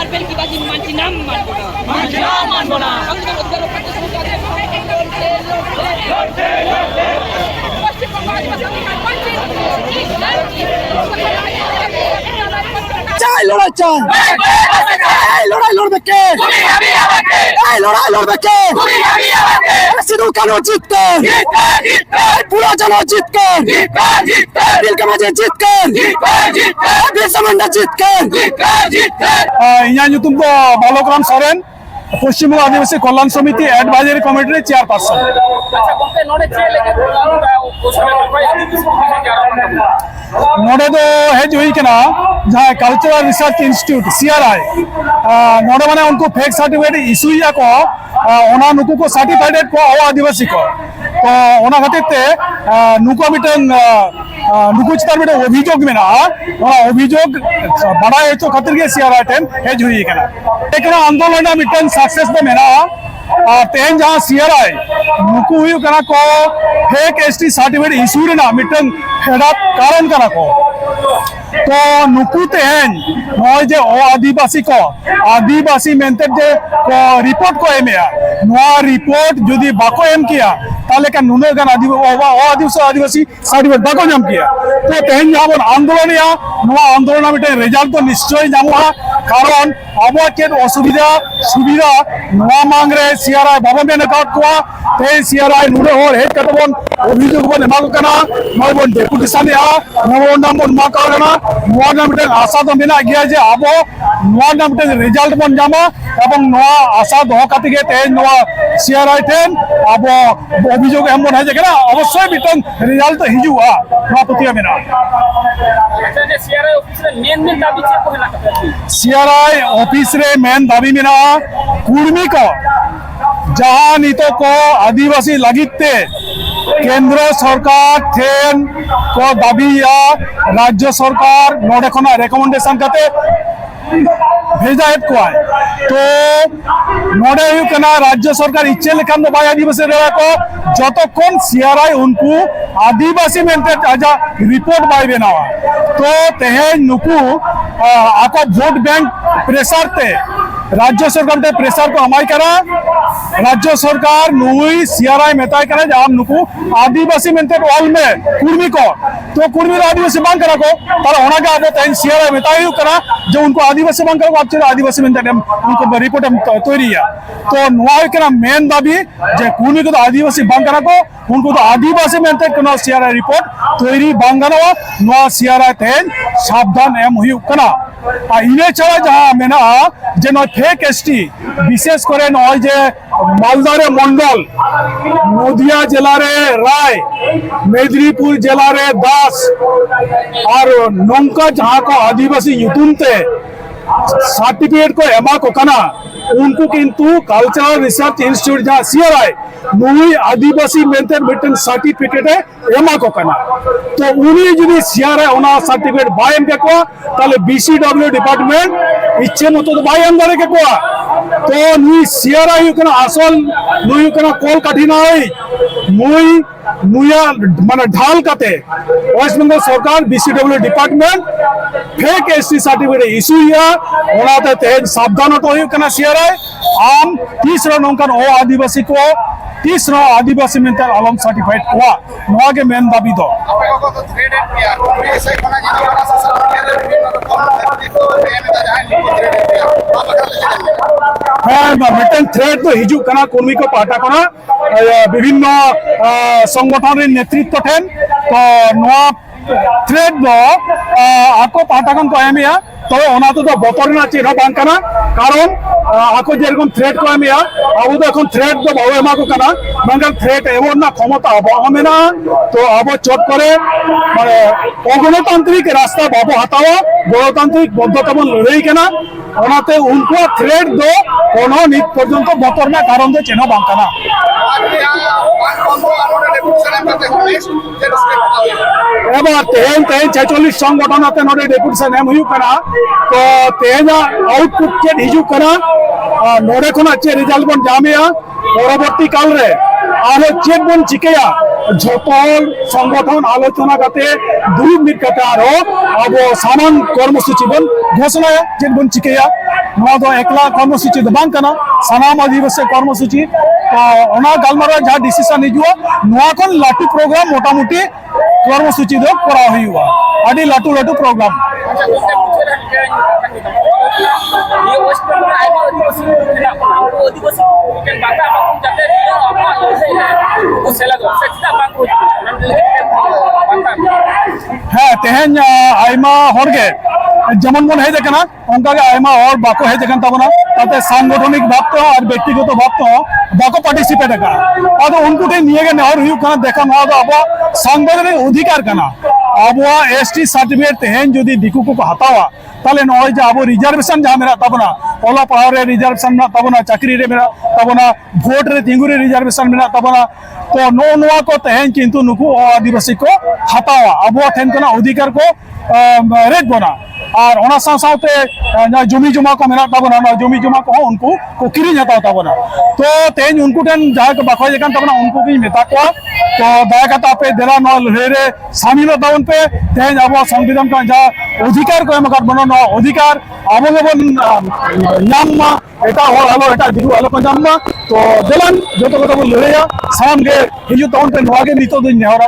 Marble की बाजी मानची नाम मानबो ना চাই লড়াই চাই এই লড়াই লড়বে কে এই লড়াই লড়বে কে সিধু কানু জিতকে পুরো জন জিতকে দিল के মাঝে জিতকে বিরসা মুন্ডা জিতকে ইয়া nyutum do Balokram Soren Paschimbanga আদিবাসী কল্যাণ সমিতি অ্যাডভাইজারি কমিটির চেয়ারপারসন। नोड़े दो हेज हुई के ना जहाँ कल्चरल रिसर्च इंस्टीट्यूट CRI नोड़े माने उनको फेक सर्टिफिकेट इशू या को ओना नुकु को सर्टिफाइड को आदिवासी को तो ओना खातिर ते नुकु मिटन नुकु चितार मिटन अभियोग में ना ओना अभियोग बड़ा है तो खातिर के CRI टेन हेज हुई के ना लेकिन आंदोलन मिटन सक्सेस दे में ना तेन जहाँ CRI नुकु हुई के ना को फेक ST सर्टिफिकेट इशू ना मिटन हेडा कारण करा को तो नुकु तेन नॉय जे ओ आदिवासी को आदिवासी मेंते जे को रिपोर्ट को एमिया नोआ रिपोर्ट जुदी बाको एम किया ताले का नुने गान आदिवासी सर्टिफिकेट बाको नाम किया तो तेन जहाँ आंदोलन या नोआ आंदोलन मिटे रिजल्ट तो निश्चय जामुआ कारण अब चेत असुविधा सुविधा नोआ मांग रे CRI बाबा में नकाट कोआ ते CRI नुने और हेड कतबन अभियोग बन एमा कना नय बन डेपुटेशन या नोआ नाम बन मा करना नोआ नाम मिटे आशा तो मेना गया जे अब नोआ नाम मिटे रिजल्ट बन जामा एवं नोआ आशा दो कातिगे ते नोआ CRI टेन अब अभियोग हम बन है जे ना अवश्य मिटन रिजल्ट हिजुआ नोआ पतिया मेना CRI ऑफिस रे मेन दाबी मेना कुर्मी को जहाँ नीतो को आदिवासी लगिते केंद्र सरकार ठेन को दाबी या राज्य सरकार नोडे खना रेकमेंडेशन करते भेजा है को तो नोडे यू कना राज्य सरकार इच्छे लेखन दो बाय आदिवासी रे को जतक्षण CRI उनको आदिवासी मेंटे आजा रिपोर्ट बाय बेनावा तो तेहे नुकु आको वोट बैंक प्रेशर ते राज्य सरकार ते प्रेशर को हमाई करा राज्य सरकार नुई CRI मेताई करा जाम नुकु आदिवासी मेंटे ऑल में कुर्मी को तो कुर्मी आदिवासी बांग करा को पर होना का अब तेन CRI मेताई करा जो उनको आदिवासी बांग करा को अब आदिवासी मेंटे उनको रिपोर्ट तैयारी है तो नुआई करा मेन दाबी जे कुर्मी को आदिवासी बांग करा को उनको तो आदिवासी मेंटे को CRI रिपोर्ट तैयारी बांग गनो नुआ CRI तेन सावधान एम हुई कना इने छाड़ा जहाँ मेना जे नय फेक ST विशेष करे नय जे मालदारे मंडल नदिया जिला रे राय मेदिनीपुर जिला रे दास और नौका जहाँ को आदिवासी युतुमते सर्टिफिकेट को एमा को कना उनको किंतु कल्चरल रिसर्च इंस्टीट्यूट जहाँ CRI नुई आदिवासी मेंटेन मिटन सर्टिफिकेट एमा को कना तो उनी जुदी CRI ओना सर्टिफिकेट बायम के को ताले BCW डिपार्टमेंट इच्छे मतो तो बायम दारे के को तो नुई CRI यू कना असल नुई कना कॉल काठिना होई मुई नुया माने ढाल काते वेस्ट बंगाल सरकार BCW department fake ST certificate issue या ओनाते तेज सावधान तो हुई कना CRI आम तीसरा नौकन ओ आदिवासी को तीसरा आदिवासी मेंटल अलम सर्टिफाइड हुआ नोआ के मेन दाबी दो मिटन थ्रेड तो हिजू कना कुर्मी को पाटा कना विभिन्न संगठन नेतृत्व ठेन तो नोआ थ्रेड दो आको पाटाकन को एमिया तो ओना तो बतरना चिन्ह बांग कना कारण आको जेरकम थ्रेड को एमिया आबो तो এখন थ्रेड तो बाबो एमा को कना बांगल थ्रेड एवं ना क्षमता आमेना तो आबो चोट करे माने अगणतांत्रिक रास्ता बाबो हटाओ गणतांत्रिक बद्धतमन लड़ाई केना ओनाते उनको थ्रेड दो कोनो नित पर्यंत बतरना कारण दे चिन्ह बांग कना एबार तेन 46 संगठन आते नोडे डेपुटेशन एम हुई कना तो तेन आउटपुट के हिजू कना नोडे खन अच्छे रिजल्ट बन जामिया परवर्ती काल रे आरो चेक बन चिकेया झोपल संगठन आलोचना करते दुरुप मिट करते आरो अब सामान कर्मसूची बन घोषणा चेक बन चिकेया नवा दो एकला कर्मसूची दो बांग कना सनाम आदिवासी कर्मसूची तो ओना गालमारा जहाँ डिसीजन हिजुआ नवा कोन लाटू प्रोग्राम मोटा मोटी कर्मसूची दो करा हुआ आदि लाटू लाटू प्रोग्राम ये वेस्ट बंगाल आइमा आदिवासी मेरा को आदिवासी के बाता हम जाते हैं अपना ये उसेला दो सेटा बांग को हाँ तेहन आइमा हरगे जेमन बन हेज कना उनका के आइमा और बाको हेज कन तबना ताते सांगठनिक भाव तो और व्यक्तिगत भाव तो बाको पार्टिसिपेट का और उनको टे निये के नहर हुई कना देखा ना तो अब सांगठनिक अधिकार कना अब एसटी सर्टिफिकेट तेहन जदि दिकु को हतावा ताले नय जे अब रिजर्वेशन जहाँ मेरा तबना ओला पढ़ाव रे रिजर्वेशन मेरा तबना चाकरी रे मेरा तबना भोट रे तिंगु रे रिजर्वेशन मेरा तबना तो नो को तेहन किंतु नुकु आदिवासी को हतावा अब ठेन कना अधिकार को रेट बना और ओना साथे जमी जमा को मेरा तबना ना जमी जमा को उनको को किरिन हताव तबना तो तेहन उनको ठेन जहाँ को बाखो जकन तबना उनको की मेता को तो दया कता पे देला न लहरे शामिल तावन पे तेहन अब संविधान का जहाँ अधिकार को एमकात बनो न अधिकार अब नाम एटा हर हलो एटा दिगु हलो पंजाम तो देलन जो तो लहरे सामने हिजु तवन पे नवागे नितो दिन नेहरा